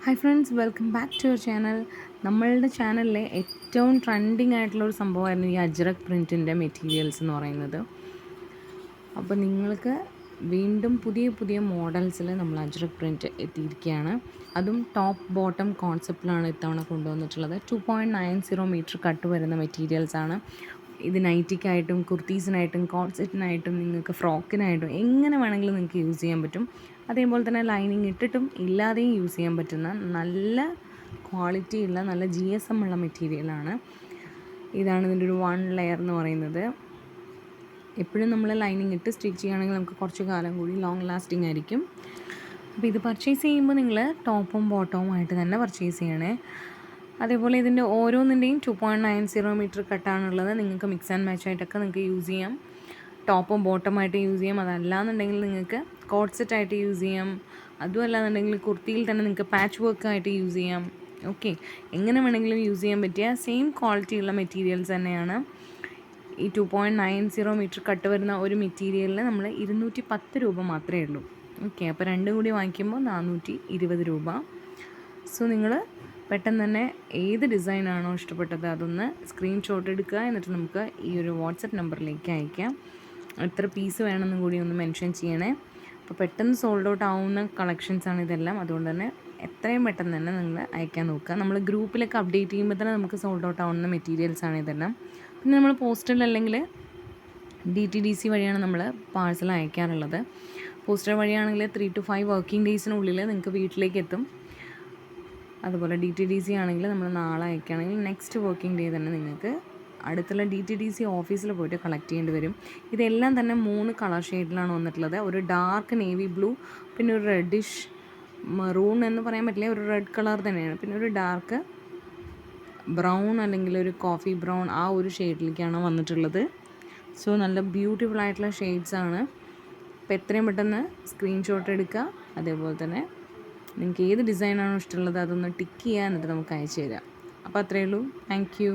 Hi friends, welcome back to your channel. നമ്മളുടെ ചാനലിലെ ഏറ്റവും ട്രെൻഡിങ് ആയിട്ടുള്ളൊരു സംഭവമായിരുന്നു ഈ അജ്രക് പ്രിൻറ്റിൻ്റെ മെറ്റീരിയൽസ് എന്ന് പറയുന്നത്. അപ്പോൾ നിങ്ങൾക്ക് വീണ്ടും പുതിയ പുതിയ മോഡൽസിൽ നമ്മൾ അജ്രക് പ്രിൻറ്റ് എത്തിയിരിക്കുകയാണ്. അതും ടോപ്പ് ബോട്ടം കോൺസെപ്റ്റിലാണ് ഇത്തവണ കൊണ്ടുവന്നിട്ടുള്ളത്. 2.90 മീറ്റർ കട്ട് വരുന്ന മെറ്റീരിയൽസാണ്. ഇത് നൈറ്റിക്കായിട്ടും കുർത്തീസിനായിട്ടും കോൺസെറ്റിനായിട്ടും നിങ്ങൾക്ക് ഫ്രോക്കിനായിട്ടും എങ്ങനെ വേണമെങ്കിലും നിങ്ങൾക്ക് യൂസ് ചെയ്യാൻ പറ്റും. അതേപോലെ തന്നെ ലൈനിങ് ഇട്ടിട്ടും ഇല്ലാതെയും യൂസ് ചെയ്യാൻ പറ്റുന്ന നല്ല ക്വാളിറ്റിയുള്ള നല്ല GSM ഉള്ള മെറ്റീരിയലാണ്. ഇതാണ് ഇതിൻ്റെ ഒരു 1 ലെയർ എന്ന് പറയുന്നത്. എപ്പോഴും നമ്മൾ ലൈനിങ് ഇട്ട് സ്റ്റിച്ച് ചെയ്യുകയാണെങ്കിൽ നമുക്ക് കുറച്ച് കാലം കൂടി ലോങ് ലാസ്റ്റിംഗ് ആയിരിക്കും. അപ്പോൾ ഇത് പർച്ചേസ് ചെയ്യുമ്പോൾ നിങ്ങൾ ടോപ്പും ബോട്ടവും ആയിട്ട് തന്നെ പർച്ചേസ് ചെയ്യണേ. അതേപോലെ ഇതിൻ്റെ ഓരോന്നിൻ്റെയും 2.90 മീറ്റർ കട്ടാണുള്ളത്. നിങ്ങൾക്ക് മിക്സ് ആൻഡ് മാച്ച് ആയിട്ടൊക്കെ നിങ്ങൾക്ക് യൂസ് ചെയ്യാം. ടോപ്പും ബോട്ടമായിട്ട് യൂസ് ചെയ്യാം. അതല്ലാന്നുണ്ടെങ്കിൽ നിങ്ങൾക്ക് കോട്ട് സെറ്റായിട്ട് യൂസ് ചെയ്യാം. അതുമല്ലാന്നുണ്ടെങ്കിൽ കുർത്തിയിൽ തന്നെ നിങ്ങൾക്ക് പാച്ച് വർക്കായിട്ട് യൂസ് ചെയ്യാം. ഓക്കെ, എങ്ങനെ വേണമെങ്കിലും യൂസ് ചെയ്യാൻ പറ്റിയ സെയിം ക്വാളിറ്റിയുള്ള മെറ്റീരിയൽസ് തന്നെയാണ്. ഈ 2.90 മീറ്റർ കട്ട് വരുന്ന ഒരു മെറ്റീരിയലിന് നമ്മൾ 210 രൂപ മാത്രമേ ഉള്ളൂ. ഓക്കെ, അപ്പോൾ രണ്ടും കൂടി വാങ്ങിക്കുമ്പോൾ 420 രൂപ. സോ നിങ്ങൾ പെട്ടെന്ന് തന്നെ ഏത് ഡിസൈനാണോ ഇഷ്ടപ്പെട്ടത് അതൊന്ന് സ്ക്രീൻഷോട്ട് എടുക്കുക. എന്നിട്ട് നമുക്ക് ഈ ഒരു വാട്സപ്പ് നമ്പറിലേക്ക് അയക്കാം. എത്ര പീസ് വേണമെന്നും കൂടി ഒന്ന് മെൻഷൻ ചെയ്യണേ. അപ്പോൾ പെട്ടെന്ന് സോൾഡ് ഔട്ട് ആവുന്ന കളക്ഷൻസാണ് ഇതെല്ലാം. അതുകൊണ്ട് തന്നെ എത്രയും പെട്ടെന്ന് തന്നെ നിങ്ങൾ അയക്കാൻ നോക്കുക. നമ്മൾ ഗ്രൂപ്പിലൊക്കെ അപ്ഡേറ്റ് ചെയ്യുമ്പോൾ തന്നെ നമുക്ക് സോൾഡ് ഔട്ട് ആവുന്ന മെറ്റീരിയൽസാണ് ഇതെല്ലാം. പിന്നെ നമ്മൾ പോസ്റ്റൽ അല്ലെങ്കിൽ DTDC വഴിയാണ് നമ്മൾ പാഴ്സൽ അയക്കാറുള്ളത്. പോസ്റ്റൽ വഴിയാണെങ്കിൽ 3 to 5 വർക്കിംഗ് ഡേയ്സിനുള്ളിൽ നിങ്ങൾക്ക് വീട്ടിലേക്ക് എത്തും. അതുപോലെ DTDC ആണെങ്കിൽ നമ്മൾ നാളെ അയക്കുകയാണെങ്കിൽ നെക്സ്റ്റ് വർക്കിംഗ് ഡേ തന്നെ നിങ്ങൾക്ക് അടുത്തുള്ള DTDC ഓഫീസിൽ പോയിട്ട് കളക്ട് ചെയ്യേണ്ടി വരും. ഇതെല്ലാം തന്നെ 3 കളർ ഷെയ്ഡിലാണ് വന്നിട്ടുള്ളത്. ഒരു ഡാർക്ക് നേവി ബ്ലൂ, പിന്നെ ഒരു റെഡിഷ് മറൂൺ എന്ന് പറയാൻ പറ്റില്ല, ഒരു റെഡ് കളർ തന്നെയാണ്, പിന്നെ ഒരു ഡാർക്ക് ബ്രൗൺ അല്ലെങ്കിൽ ഒരു കോഫി ബ്രൗൺ, ആ ഒരു ഷെയ്ഡിലേക്കാണ് വന്നിട്ടുള്ളത്. സോ നല്ല ബ്യൂട്ടിഫുൾ ആയിട്ടുള്ള ഷെയ്ഡ്സാണ്. അപ്പോൾ എത്രയും പെട്ടെന്ന് സ്ക്രീൻഷോട്ട് എടുക്കുക. അതേപോലെ തന്നെ നിങ്ങൾക്ക് ഏത് ഡിസൈനാണോ ഇഷ്ടമുള്ളത് അതൊന്ന് ടിക്ക് ചെയ്യുക, എന്നിട്ട് നമുക്ക് അയച്ചു തരാം. അപ്പോൾ അത്രയേ ഉള്ളൂ. Thank you.